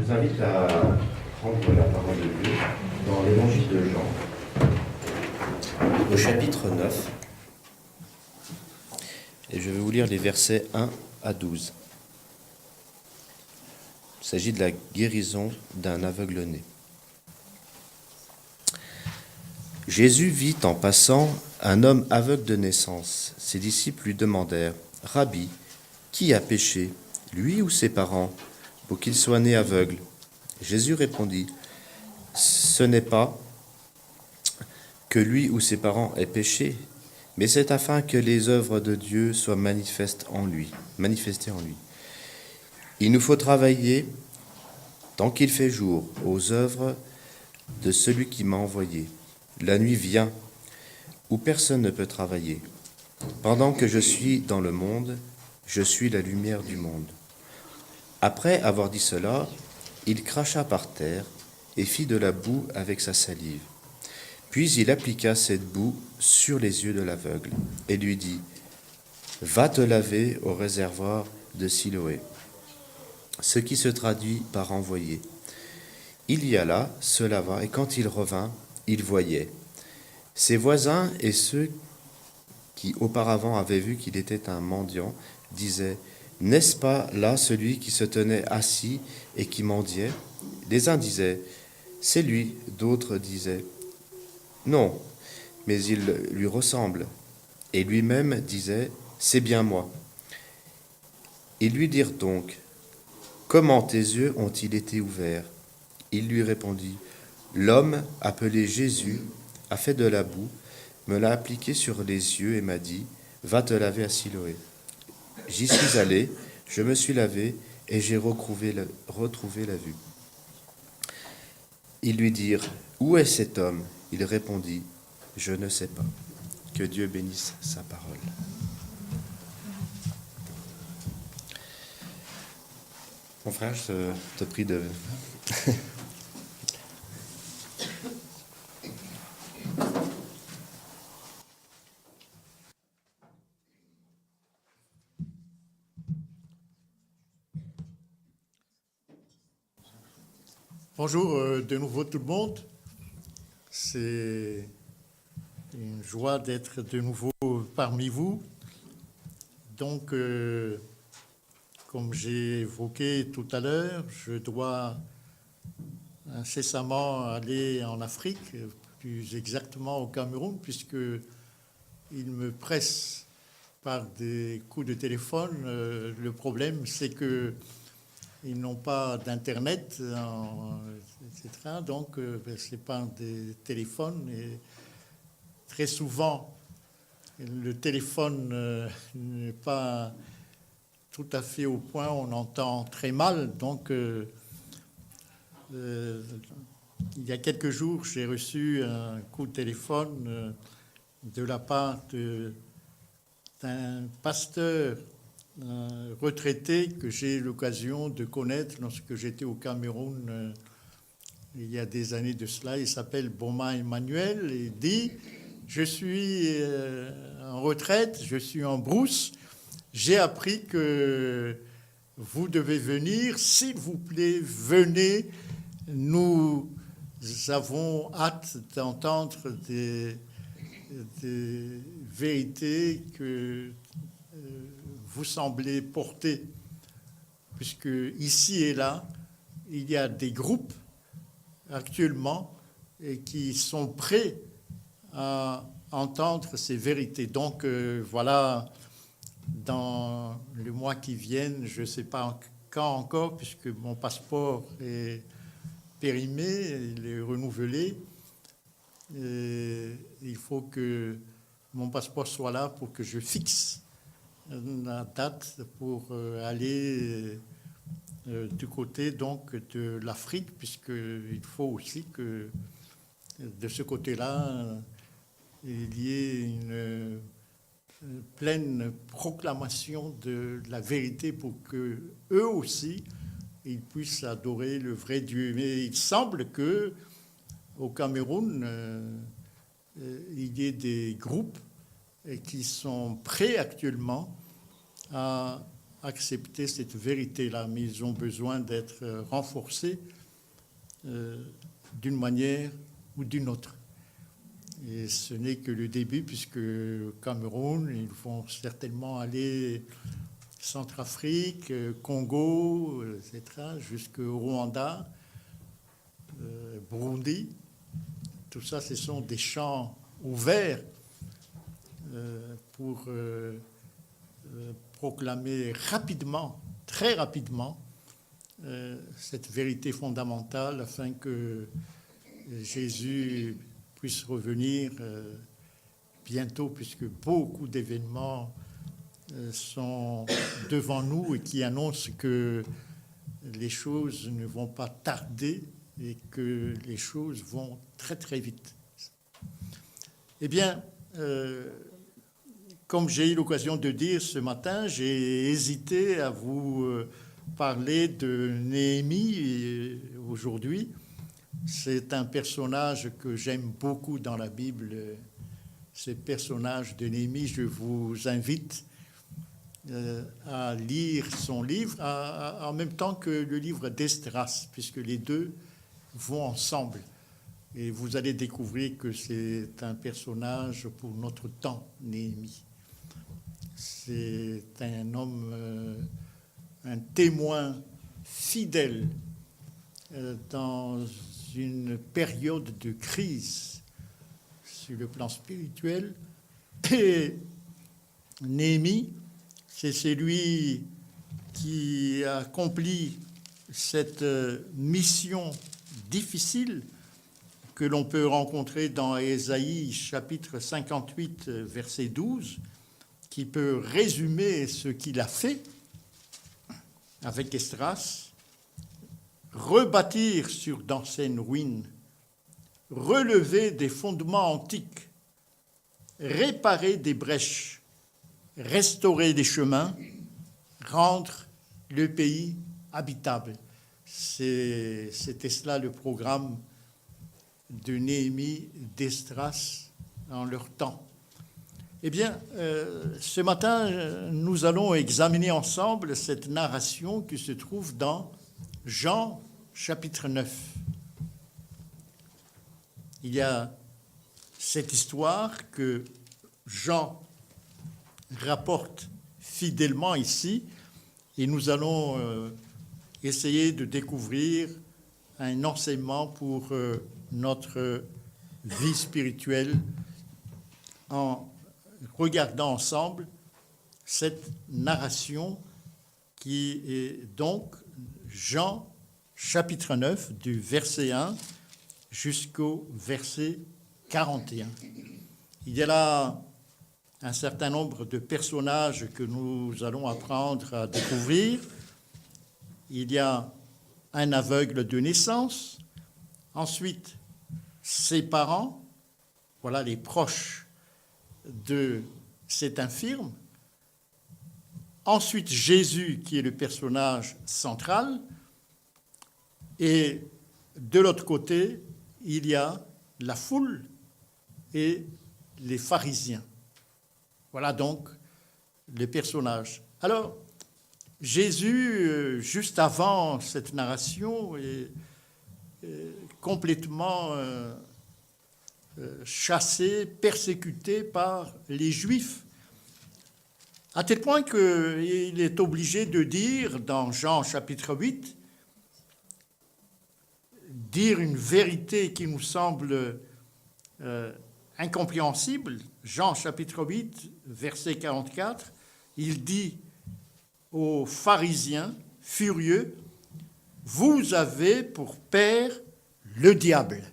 vous invite à prendre la parole de Dieu dans l'évangile de Jean, au chapitre 9, et je vais vous lire les versets 1 à 12. Il s'agit de la guérison d'un aveugle-né. Jésus vit en passant un homme aveugle de naissance. Ses disciples lui demandèrent : « Rabbi, qui a péché, lui ou ses parents, pour qu'il soit né aveugle ?» Jésus répondit : « Ce n'est pas que lui ou ses parents aient péché, mais c'est afin que les œuvres de Dieu soient manifestées en lui. Il nous faut travailler tant qu'il fait jour aux œuvres de celui qui m'a envoyé. La nuit vient où personne ne peut travailler. Pendant que je suis dans le monde, je suis la lumière du monde. » Après avoir dit cela, il cracha par terre et fit de la boue avec sa salive. Puis il appliqua cette boue sur les yeux de l'aveugle et lui dit : « Va te laver au réservoir de Siloé », ce qui se traduit par envoyé. Il y alla, se lava, et quand il revint, il voyait. Ses voisins et ceux qui auparavant avaient vu qu'il était un mendiant disaient : « N'est-ce pas là celui qui se tenait assis et qui mendiait ? » Les uns disaient : « C'est lui », d'autres disaient : « Non, mais il lui ressemble. » Et lui-même disait : « C'est bien moi. » Ils lui dirent donc : « Comment tes yeux ont-ils été ouverts ? » Il lui répondit : « L'homme appelé Jésus a fait de la boue, me l'a appliqué sur les yeux et m'a dit : Va te laver à Siloé. J'y suis allé, je me suis lavé et j'ai retrouvé la vue. » Ils lui dirent : « Où est cet homme ? » Il répondit : « Je ne sais pas. » Que Dieu bénisse sa parole. Mon frère, je te prie de... Bonjour de nouveau tout le monde. C'est une joie d'être de nouveau parmi vous. Donc, comme j'ai évoqué tout à l'heure, je dois incessamment aller en Afrique, plus exactement au Cameroun, puisque il me presse par des coups de téléphone. Le problème, c'est que ils n'ont pas d'Internet, etc. Donc, c'est pas des téléphones. Et très souvent, le téléphone n'est pas tout à fait au point. On entend très mal. Donc, il y a quelques jours, j'ai reçu un coup de téléphone de la part d'un pasteur retraité que j'ai eu l'occasion de connaître lorsque j'étais au Cameroun il y a des années de cela. Il s'appelle Boma Emmanuel et dit : je suis en retraite, je suis en brousse, j'ai appris que vous devez venir, s'il vous plaît, venez, nous avons hâte d'entendre des vérités que vous semblez porter, puisque ici et là, il y a des groupes actuellement et qui sont prêts à entendre ces vérités. Donc voilà, dans le mois qui viennent, je ne sais pas quand encore, puisque mon passeport est périmé, il est renouvelé. Et il faut que mon passeport soit là pour que je fixe la date pour aller du côté donc de l'Afrique, puisqu'il faut aussi que de ce côté-là, il y ait une pleine proclamation de la vérité pour que eux aussi, ils puissent adorer le vrai Dieu. Mais il semble que au Cameroun, il y ait des groupes qui sont prêts actuellement à accepté cette vérité-là, mais ils ont besoin d'être renforcés d'une manière ou d'une autre. Et ce n'est que le début, puisque Cameroun, ils vont certainement aller Centrafrique, Congo, etc., jusqu'au Rwanda, Burundi. Tout ça, ce sont des champs ouverts pour proclamer rapidement, très rapidement, cette vérité fondamentale afin que Jésus puisse revenir bientôt, puisque beaucoup d'événements sont devant nous et qui annoncent que les choses ne vont pas tarder et que les choses vont très très vite. Eh bien, comme j'ai eu l'occasion de dire ce matin, j'ai hésité à vous parler de Néhémie aujourd'hui. C'est un personnage que j'aime beaucoup dans la Bible. Ce personnage de Néhémie, je vous invite à lire son livre en même temps que le livre d'Esdras, puisque les deux vont ensemble. Et vous allez découvrir que c'est un personnage pour notre temps, Néhémie. C'est un homme, un témoin fidèle dans une période de crise sur le plan spirituel. Et Néhémie, c'est celui qui accomplit cette mission difficile que l'on peut rencontrer dans Ésaïe chapitre 58, verset 12, qui peut résumer ce qu'il a fait avec Esdras: rebâtir sur d'anciennes ruines, relever des fondements antiques, réparer des brèches, restaurer des chemins, rendre le pays habitable. C'était cela le programme de Néhémie, d'Esdras en leur temps. Eh bien, ce matin, nous allons examiner ensemble cette narration qui se trouve dans Jean chapitre 9. Il y a cette histoire que Jean rapporte fidèlement ici, et nous allons essayer de découvrir un enseignement pour notre vie spirituelle en regardant ensemble cette narration qui est donc Jean chapitre 9 du verset 1 jusqu'au verset 41. Il y a là un certain nombre de personnages que nous allons apprendre à découvrir. Il y a un aveugle de naissance, ensuite ses parents, voilà les proches de cet infirme, ensuite Jésus qui est le personnage central, et de l'autre côté, il y a la foule et les pharisiens. Voilà donc les personnages. Alors, Jésus, juste avant cette narration, est complètement chassé, persécuté par les Juifs, à tel point qu'il est obligé de dire, dans Jean chapitre 8, dire une vérité qui nous semble incompréhensible. Jean chapitre 8, verset 44, il dit aux pharisiens furieux: « Vous avez pour père le diable. »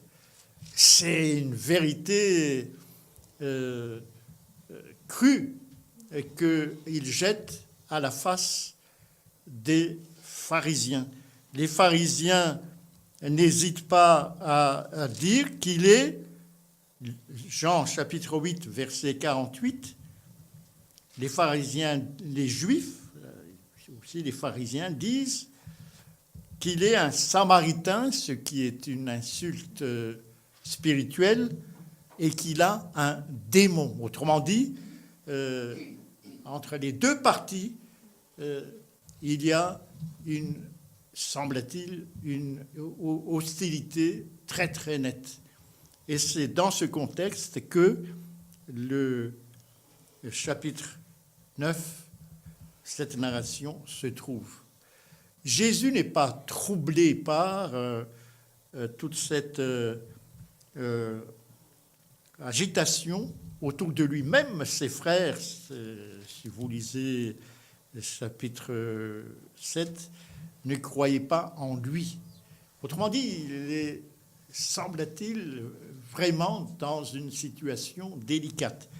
C'est une vérité crue qu'il jette à la face des pharisiens. Les pharisiens n'hésitent pas à dire qu'il est, Jean chapitre 8, verset 48, les pharisiens, les juifs, aussi les pharisiens, disent qu'il est un samaritain, ce qui est une insulte spirituelle, et qu'il a un démon. Autrement dit, entre les deux parties, il y a semble-t-il, une hostilité très très nette. Et c'est dans ce contexte que le chapitre 9, cette narration se trouve. Jésus n'est pas troublé par toute cette agitation autour de lui. Même ses frères, si vous lisez le chapitre 7, ne croyaient pas en lui. Autrement dit, il est, semble-t-il, vraiment dans une situation délicate.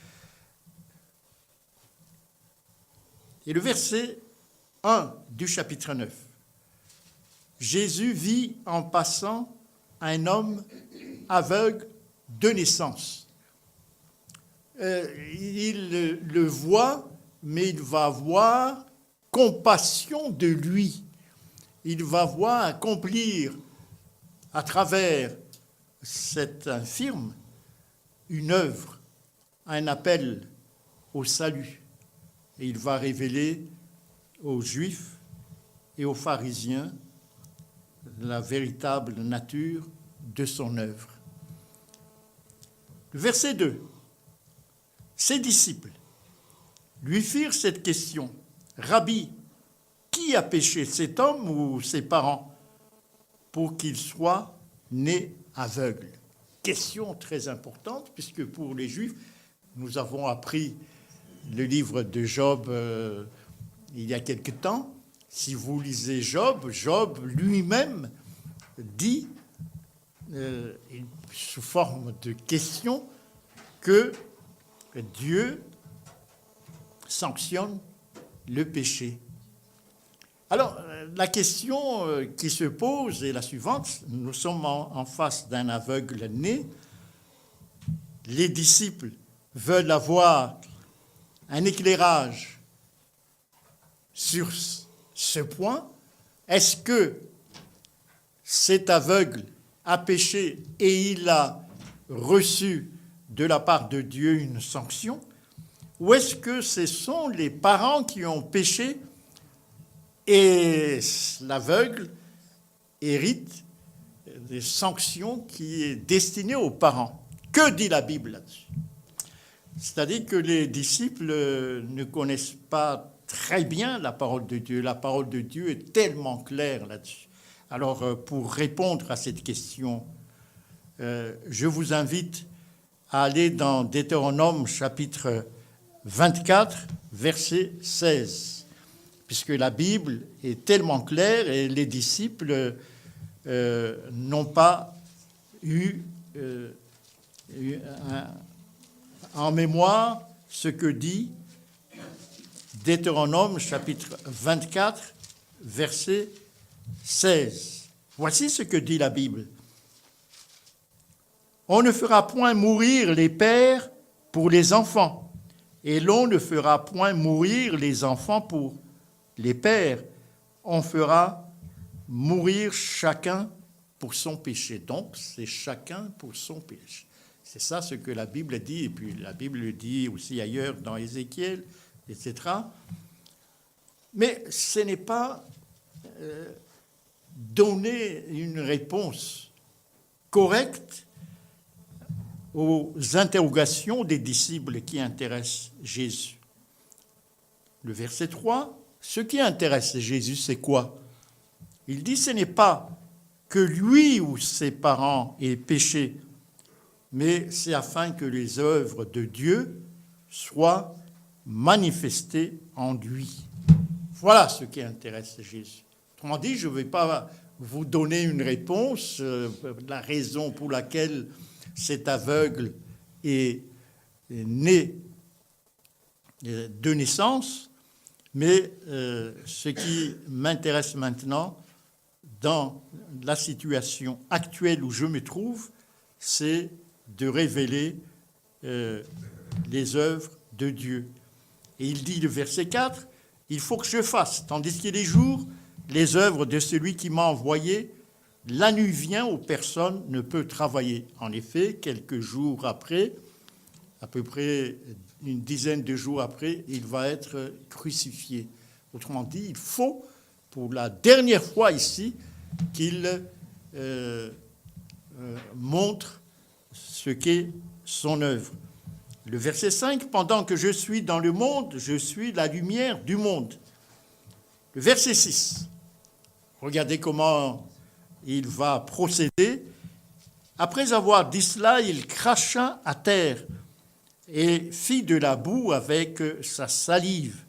Et le verset 1 du chapitre 9. Jésus vit en passant un homme aveugle de naissance. Il le voit, mais il va avoir compassion de lui. Il va voir accomplir à travers cet infirme une œuvre, un appel au salut. Et il va révéler aux Juifs et aux pharisiens la véritable nature de son œuvre. Le verset 2. Ses disciples lui firent cette question. Rabbi, qui a péché, cet homme ou ses parents, pour qu'il soit né aveugle? Question très importante, puisque pour les Juifs, nous avons appris le livre de Job il y a quelque temps. Si vous lisez Job, Job lui-même dit, sous forme de question, que Dieu sanctionne le péché. Alors, la question qui se pose est la suivante. Nous sommes en face d'un aveugle né. Les disciples veulent avoir un éclairage sur ce point. Est-ce que cet aveugle a péché et il a reçu de la part de Dieu une sanction? Ou est-ce que ce sont les parents qui ont péché et l'aveugle hérite des sanctions qui est destinées aux parents? Que dit la Bible là-dessus? C'est-à-dire que les disciples ne connaissent pas très bien la parole de Dieu. La parole de Dieu est tellement claire là-dessus. Alors, pour répondre à cette question, je vous invite à aller dans Deutéronome chapitre 24, verset 16, puisque la Bible est tellement claire et les disciples n'ont pas eu en mémoire ce que dit Deutéronome chapitre 24, verset 16. Voici ce que dit la Bible. On ne fera point mourir les pères pour les enfants, et l'on ne fera point mourir les enfants pour les pères. On fera mourir chacun pour son péché. Donc, c'est chacun pour son péché. C'est ça ce que la Bible dit, et puis la Bible le dit aussi ailleurs dans Ézéchiel, etc. Mais ce n'est pas donner une réponse correcte aux interrogations des disciples qui intéressent Jésus. Le verset 3, ce qui intéresse Jésus, c'est quoi? Il dit, ce n'est pas que lui ou ses parents aient péché, mais c'est afin que les œuvres de Dieu soient manifestées en lui. Voilà ce qui intéresse Jésus. Autrement dit, je ne vais pas vous donner une réponse, la raison pour laquelle cet aveugle est né de naissance, mais ce qui m'intéresse maintenant, dans la situation actuelle où je me trouve, c'est de révéler les œuvres de Dieu. Et il dit, le verset 4, « Il faut que je fasse, tandis qu'il est jour, les œuvres de celui qui m'a envoyé. La nuit vient où personne ne peut travailler. » En effet, quelques jours après, à peu près une dizaine de jours après, il va être crucifié. Autrement dit, il faut pour la dernière fois ici qu'il montre ce qu'est son œuvre. Le verset 5, « Pendant que je suis dans le monde, je suis la lumière du monde. » Le verset 6, regardez comment il va procéder. Après avoir dit cela, il cracha à terre et fit de la boue avec sa salive.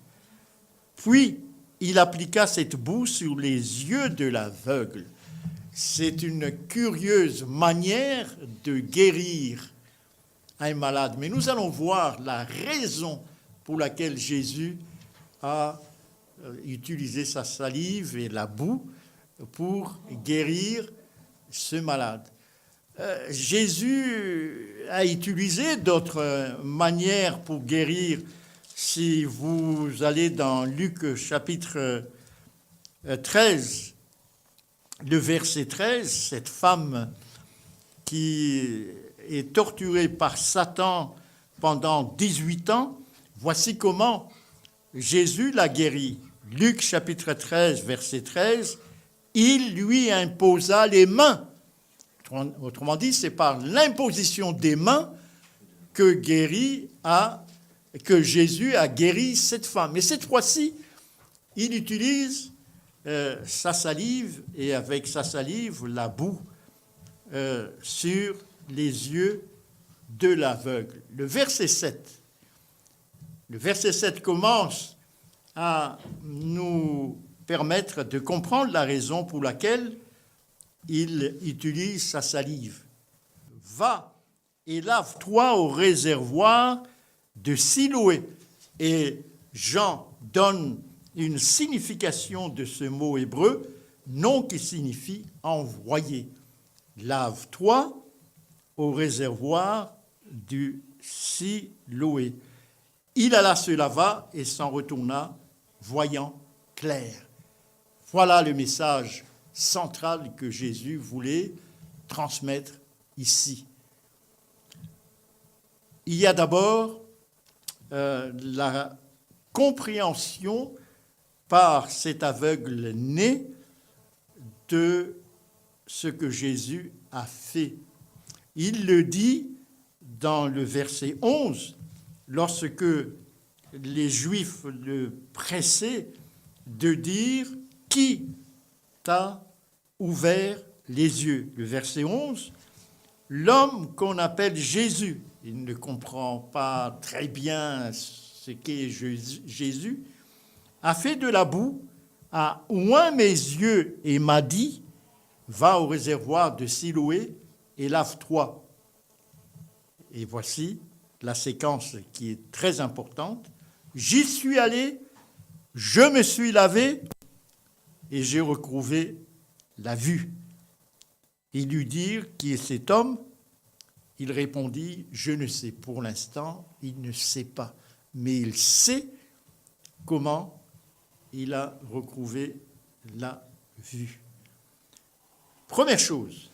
Puis, il appliqua cette boue sur les yeux de l'aveugle. C'est une curieuse manière de guérir un malade. Mais nous allons voir la raison pour laquelle Jésus a utilisé sa salive et la boue pour guérir ce malade. Jésus a utilisé d'autres manières pour guérir. Si vous allez dans Luc chapitre 13, le verset 13, cette femme qui est torturée par Satan pendant 18 ans, voici comment Jésus l'a guérie. Luc chapitre 13, verset 13, il lui imposa les mains. Autrement dit, c'est par l'imposition des mains que Jésus a guéri cette femme. Mais cette fois-ci, il utilise sa salive et avec sa salive, la boue sur les yeux de l'aveugle. Le verset 7 commence à nous permettre de comprendre la raison pour laquelle il utilise sa salive. Va et lave-toi au réservoir de Siloé. Et Jean donne une signification de ce mot hébreu, nom qui signifie envoyer. Lave-toi au réservoir du Siloé. Il alla se lava et s'en retourna, voyant clair. Voilà le message central que Jésus voulait transmettre ici. Il y a d'abord la compréhension par cet aveugle né de ce que Jésus a fait. Il le dit dans le verset 11, lorsque les Juifs le pressaient de dire « Qui t'a ouvert les yeux ?» Le verset 11, l'homme qu'on appelle Jésus, il ne comprend pas très bien ce qu'est Jésus, a fait de la boue, a oint mes yeux et m'a dit « Va au réservoir de Siloé et lave-toi. » Et voici la séquence qui est très importante. J'y suis allé, je me suis lavé et j'ai retrouvé la vue. Ils lui dirent « Qui est cet homme ?» Il répondit « Je ne sais. » Pour l'instant, il ne sait pas. Mais il sait comment il a retrouvé la vue. Première chose,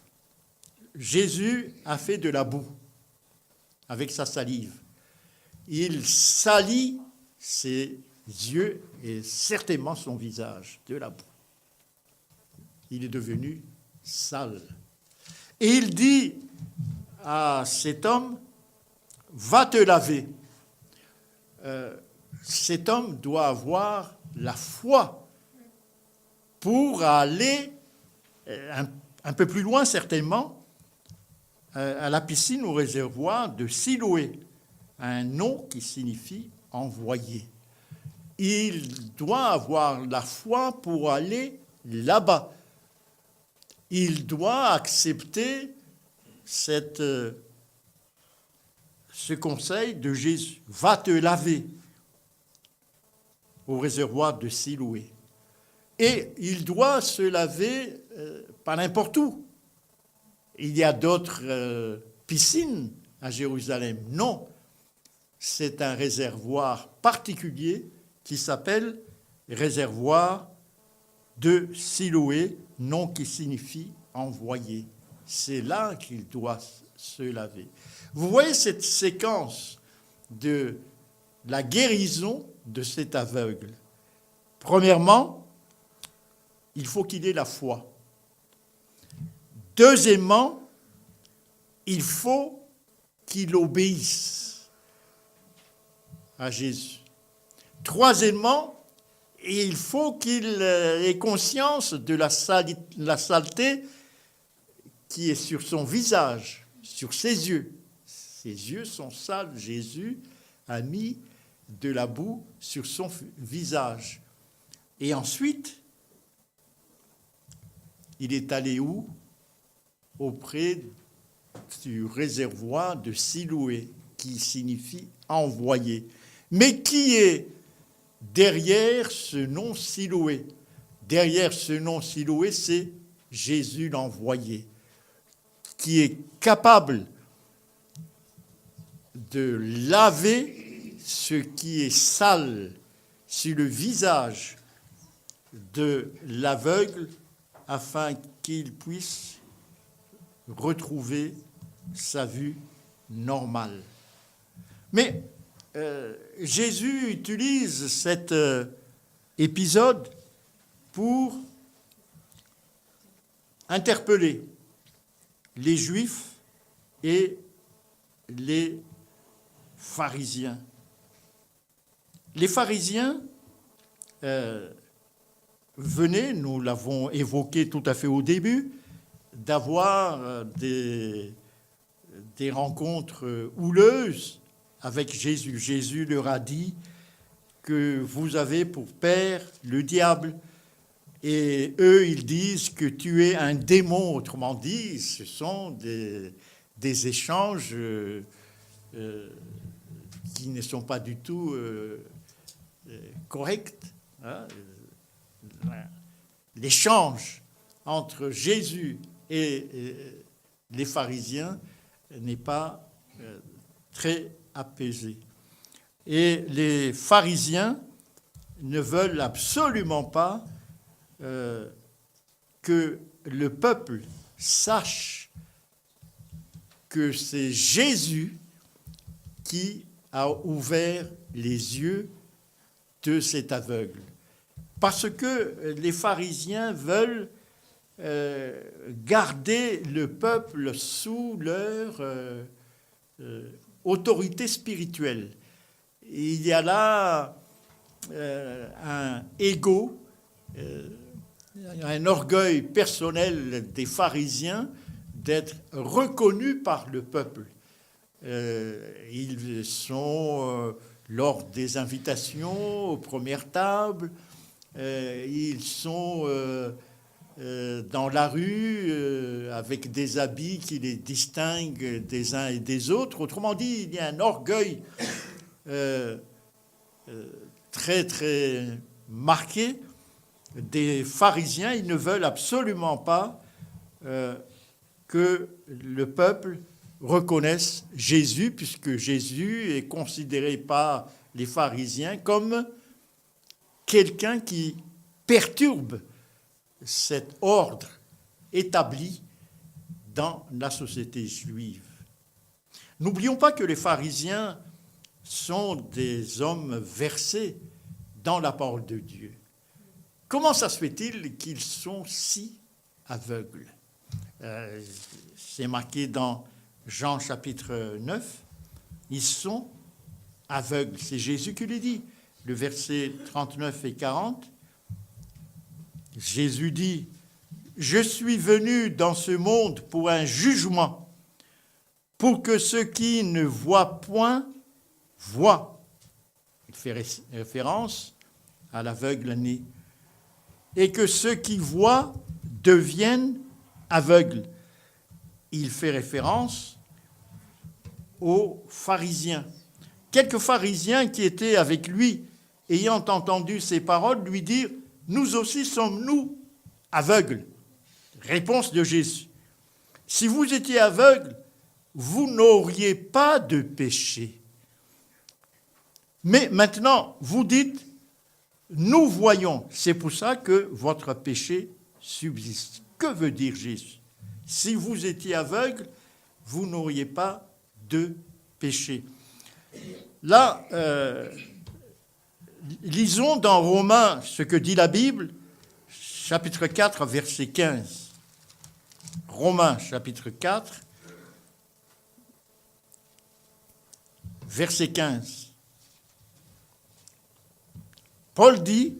Jésus a fait de la boue avec sa salive. Il salit ses yeux et certainement son visage de la boue. Il est devenu sale. Et il dit à cet homme, va te laver. Cet homme doit avoir la foi pour aller un peu plus loin certainement, à la piscine au réservoir de Siloé, un nom qui signifie envoyé. Il doit avoir la foi pour aller là-bas. Il doit accepter ce conseil de Jésus. Va te laver au réservoir de Siloé. Et il doit se laver pas n'importe où. Il y a d'autres piscines à Jérusalem. Non, c'est un réservoir particulier qui s'appelle réservoir de Siloé, nom qui signifie envoyé. C'est là qu'il doit se laver. Vous voyez cette séquence de la guérison de cet aveugle. Premièrement, il faut qu'il ait la foi. Deuxièmement, il faut qu'il obéisse à Jésus. Troisièmement, il faut qu'il ait conscience de la saleté qui est sur son visage, sur ses yeux. Ses yeux sont sales. Jésus a mis de la boue sur son visage. Et ensuite, il est allé où? Auprès du réservoir de Siloé, qui signifie envoyé. Mais qui est derrière ce nom Siloé? Derrière ce nom Siloé, c'est Jésus l'envoyé, qui est capable de laver ce qui est sale sur le visage de l'aveugle afin qu'il puisse retrouver sa vue normale. Mais Jésus utilise cet épisode pour interpeller les Juifs et les pharisiens. Les pharisiens venaient, nous l'avons évoqué tout à fait au début, d'avoir des rencontres houleuses avec Jésus. Jésus leur a dit que vous avez pour père le diable. Et eux, ils disent que tu es un démon. Autrement dit, ce sont des échanges qui ne sont pas du tout corrects. Hein. L'échange entre Jésus et les pharisiens n'est pas très apaisé. Et les pharisiens ne veulent absolument pas que le peuple sache que c'est Jésus qui a ouvert les yeux de cet aveugle. Parce que les pharisiens veulent garder le peuple sous leur autorité spirituelle. Il y a là un ego, un orgueil personnel des pharisiens d'être reconnus par le peuple. Ils sont, lors des invitations aux premières tables, ils sont dans la rue avec des habits qui les distinguent des uns et des autres. Autrement dit, il y a un orgueil très très marqué des pharisiens. Ils ne veulent absolument pas que le peuple reconnaisse Jésus, puisque Jésus est considéré par les pharisiens comme quelqu'un qui perturbe cet ordre établi dans la société juive. N'oublions pas que les pharisiens sont des hommes versés dans la parole de Dieu. Comment ça se fait-il qu'ils sont si aveugles? C'est marqué dans Jean chapitre 9. Ils sont aveugles. C'est Jésus qui le dit. Le verset 39 et 40. Jésus dit, « Je suis venu dans ce monde pour un jugement, pour que ceux qui ne voient point voient. » Il fait référence à l'aveugle né. « Et que ceux qui voient deviennent aveugles. » Il fait référence aux pharisiens. Quelques pharisiens qui étaient avec lui, ayant entendu ces paroles, lui dirent, « Nous aussi sommes-nous aveugles ?» Réponse de Jésus. « Si vous étiez aveugles, vous n'auriez pas de péché. Mais maintenant, vous dites, nous voyons. C'est pour ça que votre péché subsiste. » Que veut dire Jésus? Si vous étiez aveugle, vous n'auriez pas de péché. Là, lisons dans Romains ce que dit la Bible chapitre 4, verset 15. Romains, chapitre 4, verset 15. Paul dit,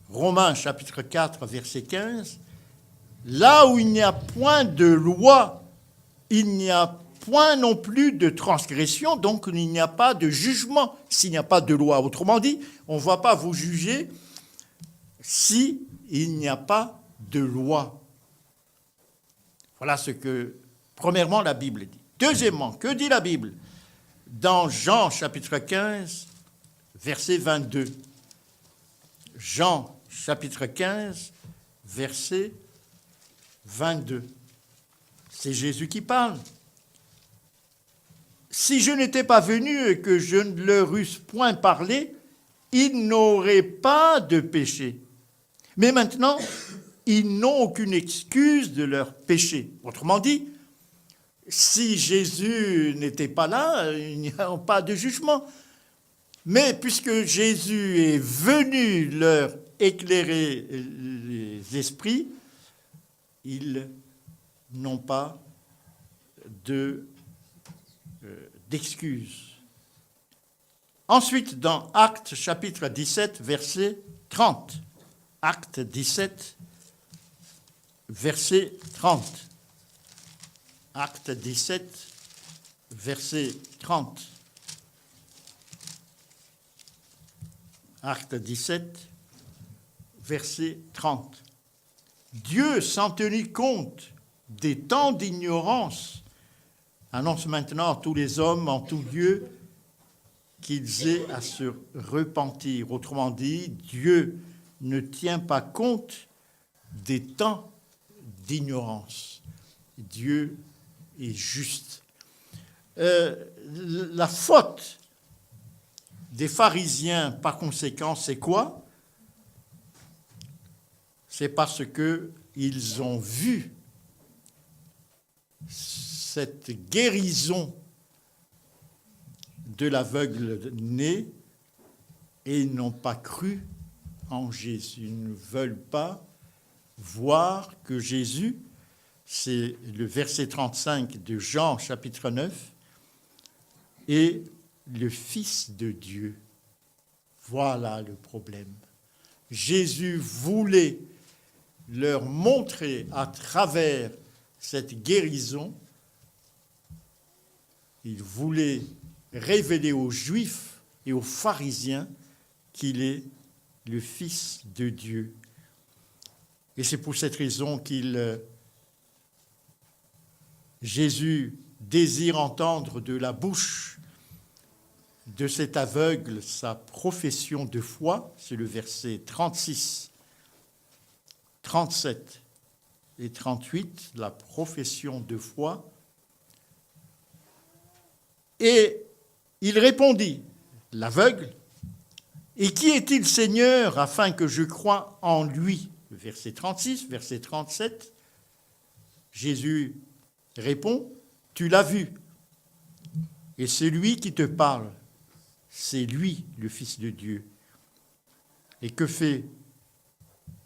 Romains, chapitre 4, verset 15, « Là où il n'y a point de loi, il n'y a point non plus de transgression, donc il n'y a pas de jugement s'il n'y a pas de loi. » Autrement dit, on ne va pas vous juger s'il n'y a pas de loi. Voilà ce que, premièrement, la Bible dit. Deuxièmement, que dit la Bible? Dans Jean, chapitre 15, verset 22. Jean, chapitre 15, verset 22. C'est Jésus qui parle. « Si je n'étais pas venu et que je ne leur eusse point parlé, ils n'auraient pas de péché. Mais maintenant, ils n'ont aucune excuse de leur péché. » Autrement dit, si Jésus n'était pas là, il n'y a pas de jugement. Mais puisque Jésus est venu leur éclairer les esprits, ils n'ont pas d'excuses. Ensuite, dans Actes chapitre 17, verset 30. Actes 17, verset 30. Actes 17, verset 30. Actes 17, verset 30. Dieu, sans tenir compte des temps d'ignorance, annonce maintenant à tous les hommes en tout lieu qu'ils aient à se repentir. Autrement dit, Dieu ne tient pas compte des temps d'ignorance. Dieu est juste. La faute des pharisiens, par conséquent, c'est quoi? C'est parce qu'ils ont vu cette guérison de l'aveugle-né et ils n'ont pas cru en Jésus. Ils ne veulent pas voir que Jésus, c'est le verset 35 de Jean chapitre 9, est le Fils de Dieu. Voilà le problème. Jésus voulait leur montrer à travers cette guérison, il voulait révéler aux Juifs et aux pharisiens qu'il est le Fils de Dieu. Et c'est pour cette raison Jésus désire entendre de la bouche de cet aveugle sa profession de foi, c'est le verset 36, 37 et 38, la profession de foi. Et il répondit, l'aveugle, « Et qui est-il, Seigneur, afin que je croie en lui ?» Verset 36, verset 37, Jésus répond, « Tu l'as vu, et c'est lui qui te parle. C'est lui, le Fils de Dieu. » Et que fait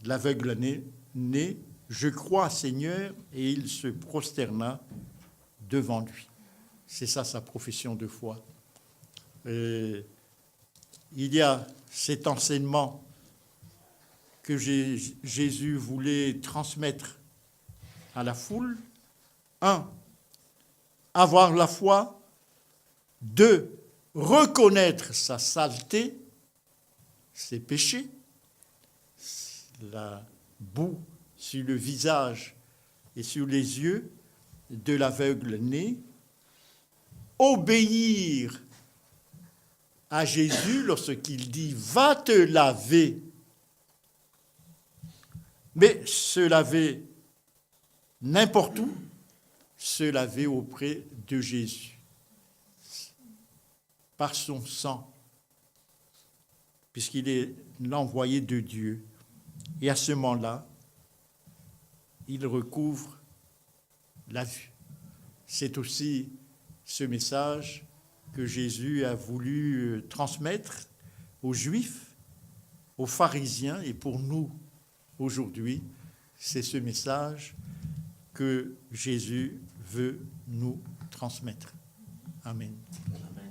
l'aveugle né? Je crois, Seigneur, et il se prosterna devant lui. C'est ça sa profession de foi. Il y a cet enseignement que Jésus voulait transmettre à la foule. 1. Avoir la foi. 2. Reconnaître sa saleté, ses péchés, la boue sur le visage et sur les yeux de l'aveugle-né. Obéir à Jésus lorsqu'il dit « Va te laver ». Mais se laver n'importe où, se laver auprès de Jésus, par son sang, puisqu'il est l'envoyé de Dieu. Et à ce moment-là, il recouvre la vue. C'est aussi ce message que Jésus a voulu transmettre aux Juifs, aux pharisiens et pour nous aujourd'hui, c'est ce message que Jésus veut nous transmettre. Amen. Amen.